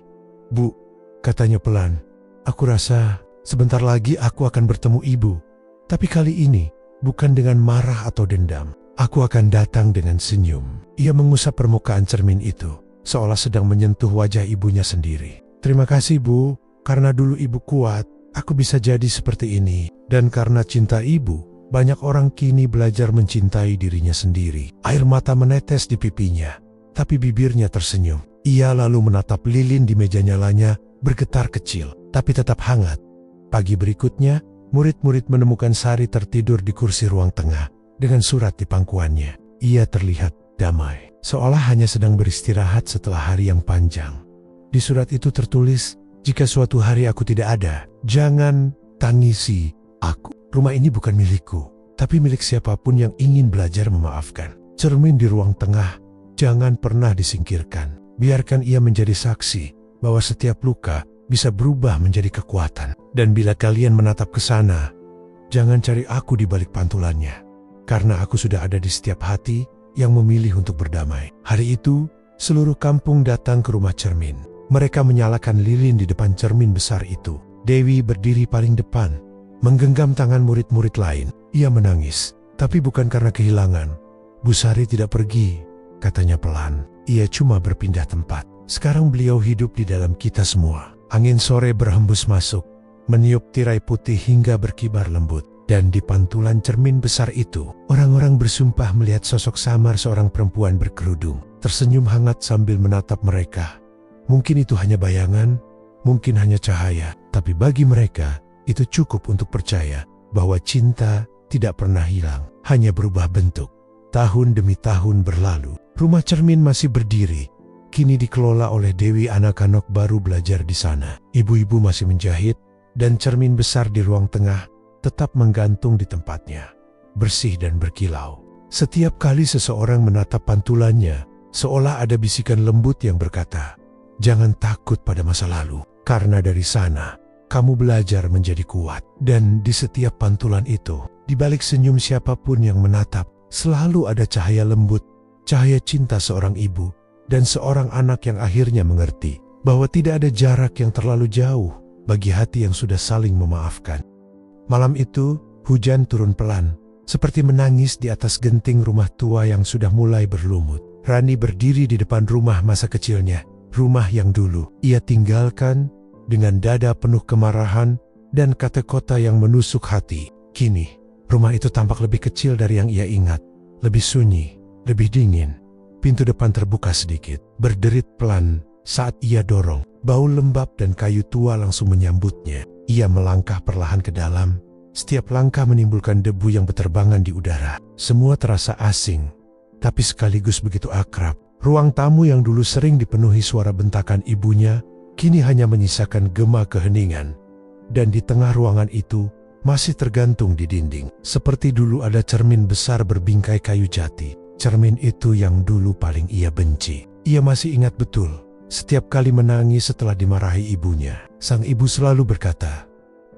"Bu," katanya pelan, "aku rasa sebentar lagi aku akan bertemu ibu. Tapi kali ini, bukan dengan marah atau dendam. Aku akan datang dengan senyum." Ia mengusap permukaan cermin itu, seolah sedang menyentuh wajah ibunya sendiri. "Terima kasih, Bu. Karena dulu ibu kuat, aku bisa jadi seperti ini. Dan karena cinta ibu, banyak orang kini belajar mencintai dirinya sendiri." Air mata menetes di pipinya, tapi bibirnya tersenyum. Ia lalu menatap lilin di meja nyalanya, bergetar kecil, tapi tetap hangat. Pagi berikutnya, murid-murid menemukan Sari tertidur di kursi ruang tengah, dengan surat di pangkuannya. Ia terlihat damai, seolah hanya sedang beristirahat setelah hari yang panjang. Di surat itu tertulis, "Jika suatu hari aku tidak ada, jangan tangisi aku. Rumah ini bukan milikku, tapi milik siapapun yang ingin belajar memaafkan." Cermin di ruang tengah jangan pernah disingkirkan. Biarkan ia menjadi saksi bahwa setiap luka bisa berubah menjadi kekuatan. Dan bila kalian menatap ke sana, jangan cari aku di balik pantulannya. Karena aku sudah ada di setiap hati yang memilih untuk berdamai. Hari itu, seluruh kampung datang ke rumah cermin. Mereka menyalakan lilin di depan cermin besar itu. Dewi berdiri paling depan, menggenggam tangan murid-murid lain. Ia menangis, tapi bukan karena kehilangan. "Bu Sari tidak pergi," katanya pelan. "Ia cuma berpindah tempat." Sekarang beliau hidup di dalam kita semua. Angin sore berhembus masuk, meniup tirai putih hingga berkibar lembut. Dan di pantulan cermin besar itu, orang-orang bersumpah melihat sosok samar seorang perempuan berkerudung, tersenyum hangat sambil menatap mereka. Mungkin itu hanya bayangan, mungkin hanya cahaya, tapi bagi mereka itu cukup untuk percaya bahwa cinta tidak pernah hilang, hanya berubah bentuk. Tahun demi tahun berlalu, rumah cermin masih berdiri. Kini dikelola oleh Dewi. Anak-anak baru belajar di sana. Ibu-ibu masih menjahit, dan cermin besar di ruang tengah tetap menggantung di tempatnya, bersih dan berkilau. Setiap kali seseorang menatap pantulannya, seolah ada bisikan lembut yang berkata, "Jangan takut pada masa lalu, karena dari sana kamu belajar menjadi kuat." Dan di setiap pantulan itu, di balik senyum siapapun yang menatap, selalu ada cahaya lembut, cahaya cinta seorang ibu dan seorang anak yang akhirnya mengerti bahwa tidak ada jarak yang terlalu jauh bagi hati yang sudah saling memaafkan. Malam itu, hujan turun pelan, seperti menangis di atas genting rumah tua yang sudah mulai berlumut. Rani berdiri di depan rumah masa kecilnya, rumah yang dulu ia tinggalkan dengan dada penuh kemarahan dan kata-kata yang menusuk hati. Kini, rumah itu tampak lebih kecil dari yang ia ingat, lebih sunyi, lebih dingin. Pintu depan terbuka sedikit, berderit pelan saat ia dorong. Bau lembab dan kayu tua langsung menyambutnya. Ia melangkah perlahan ke dalam. Setiap langkah menimbulkan debu yang berterbangan di udara. Semua terasa asing, tapi sekaligus begitu akrab. Ruang tamu yang dulu sering dipenuhi suara bentakan ibunya, kini hanya menyisakan gema keheningan. Dan di tengah ruangan itu, masih tergantung di dinding. Seperti dulu ada cermin besar berbingkai kayu jati. Cermin itu yang dulu paling ia benci. Ia masih ingat betul. Setiap kali menangis setelah dimarahi ibunya, sang ibu selalu berkata,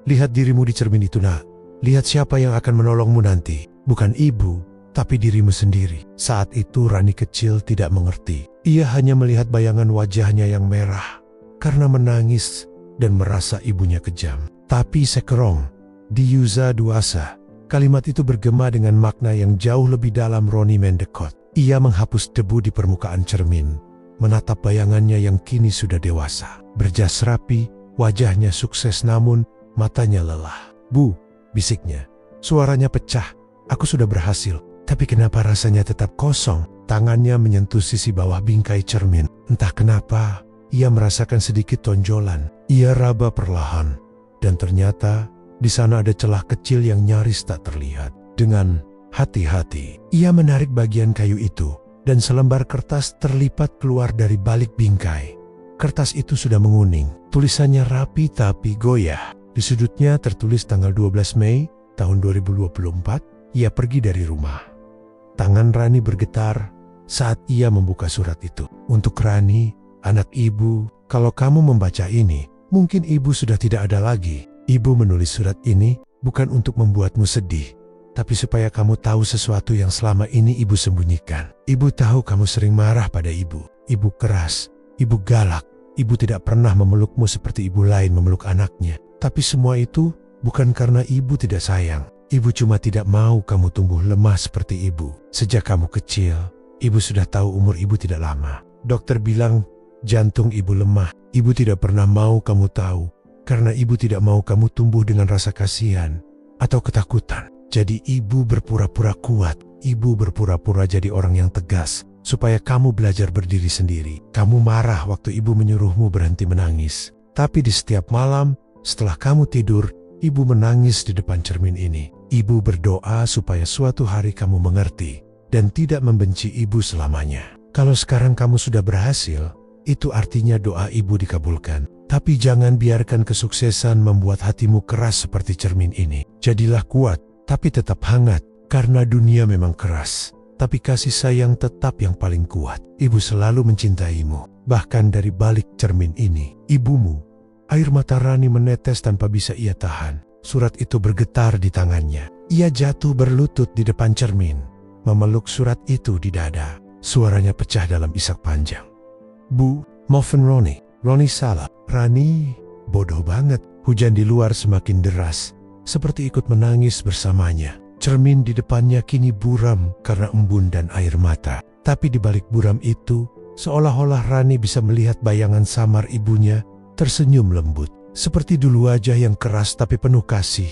"Lihat dirimu di cermin itu, nak. Lihat siapa yang akan menolongmu nanti. Bukan ibu, tapi dirimu sendiri." Saat itu Rani kecil tidak mengerti. Ia hanya melihat bayangan wajahnya yang merah karena menangis dan merasa ibunya kejam. Tapi sekerong, di Yuza Duasa, kalimat itu bergema dengan makna yang jauh lebih dalam. Roni mendekot. Ia menghapus debu di permukaan cermin, menatap bayangannya yang kini sudah dewasa. Berjas rapi, wajahnya sukses namun matanya lelah. "Bu," bisiknya. Suaranya pecah. "Aku sudah berhasil, tapi kenapa rasanya tetap kosong?" Tangannya menyentuh sisi bawah bingkai cermin. Entah kenapa, ia merasakan sedikit tonjolan. Ia raba perlahan, dan ternyata di sana ada celah kecil yang nyaris tak terlihat. Dengan hati-hati, ia menarik bagian kayu itu, dan selembar kertas terlipat keluar dari balik bingkai. Kertas itu sudah menguning, tulisannya rapi tapi goyah. Di sudutnya tertulis tanggal 12 Mei tahun 2024, ia pergi dari rumah. Tangan Rani bergetar saat ia membuka surat itu. "Untuk Rani, anak ibu, kalau kamu membaca ini, mungkin ibu sudah tidak ada lagi. Ibu menulis surat ini bukan untuk membuatmu sedih, tapi supaya kamu tahu sesuatu yang selama ini ibu sembunyikan. Ibu tahu kamu sering marah pada ibu. Ibu keras, ibu galak. Ibu tidak pernah memelukmu seperti ibu lain memeluk anaknya. Tapi semua itu bukan karena ibu tidak sayang. Ibu cuma tidak mau kamu tumbuh lemah seperti ibu. Sejak kamu kecil, ibu sudah tahu umur ibu tidak lama. Dokter bilang jantung ibu lemah. Ibu tidak pernah mau kamu tahu, karena ibu tidak mau kamu tumbuh dengan rasa kasihan atau ketakutan. Jadi ibu berpura-pura kuat, ibu berpura-pura jadi orang yang tegas, supaya kamu belajar berdiri sendiri. Kamu marah waktu ibu menyuruhmu berhenti menangis. Tapi di setiap malam, setelah kamu tidur, ibu menangis di depan cermin ini. Ibu berdoa supaya suatu hari kamu mengerti, dan tidak membenci ibu selamanya. Kalau sekarang kamu sudah berhasil, itu artinya doa ibu dikabulkan. Tapi jangan biarkan kesuksesan membuat hatimu keras seperti cermin ini. Jadilah kuat, tapi tetap hangat, karena dunia memang keras, tapi kasih sayang tetap yang paling kuat. Ibu selalu mencintaimu, bahkan dari balik cermin ini. Ibumu. Air mata Rani menetes tanpa bisa ia tahan. Surat itu bergetar di tangannya. Ia jatuh berlutut di depan cermin, memeluk surat itu di dada. Suaranya pecah dalam isak panjang. "Bu, maafin Roni. Roni salah." Rani, bodoh banget. Hujan di luar semakin deras, seperti ikut menangis bersamanya. Cermin di depannya kini buram karena embun dan air mata. Tapi di balik buram itu, Seolah-olah Rani bisa melihat bayangan samar ibunya tersenyum lembut. Seperti dulu wajah yang keras tapi penuh kasih.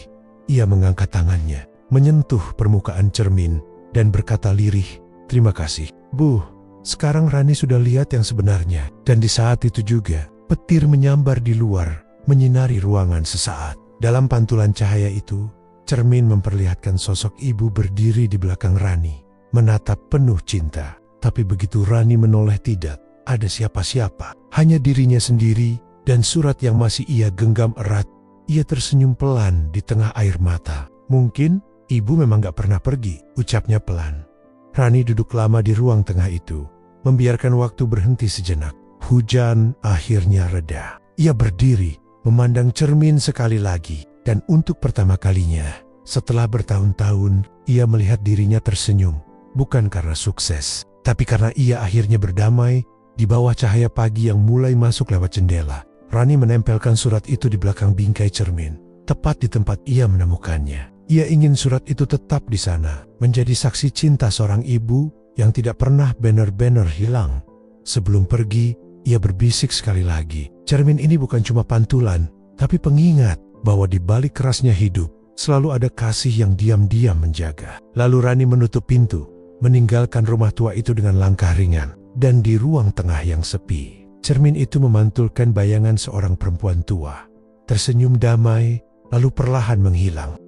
Ia mengangkat tangannya, menyentuh permukaan cermin, dan berkata lirih, "Terima kasih, Bu." Sekarang Rani sudah lihat yang sebenarnya. Dan di saat itu juga, petir menyambar di luar, menyinari ruangan sesaat. Dalam pantulan cahaya itu, cermin memperlihatkan sosok ibu berdiri di belakang Rani, menatap penuh cinta. Tapi begitu Rani menoleh tidak ada siapa-siapa, hanya dirinya sendiri dan surat yang masih ia genggam erat. Ia tersenyum pelan di tengah air mata. "Mungkin ibu memang gak pernah pergi," ucapnya pelan. Rani duduk lama di ruang tengah itu, membiarkan waktu berhenti sejenak. Hujan akhirnya reda. Ia berdiri, memandang cermin sekali lagi, dan untuk pertama kalinya, setelah bertahun-tahun, ia melihat dirinya tersenyum. Bukan karena sukses, tapi karena ia akhirnya berdamai di bawah cahaya pagi yang mulai masuk lewat jendela. Rani menempelkan surat itu di belakang bingkai cermin, tepat di tempat ia menemukannya. Ia ingin surat itu tetap di sana, menjadi saksi cinta seorang ibu yang tidak pernah benar-benar hilang. Sebelum pergi, ia berbisik sekali lagi, cermin ini bukan cuma pantulan, tapi pengingat bahwa di balik kerasnya hidup, selalu ada kasih yang diam-diam menjaga. Lalu Rani menutup pintu, meninggalkan rumah tua itu dengan langkah ringan, dan di ruang tengah yang sepi, cermin itu memantulkan bayangan seorang perempuan tua, tersenyum damai, lalu perlahan menghilang.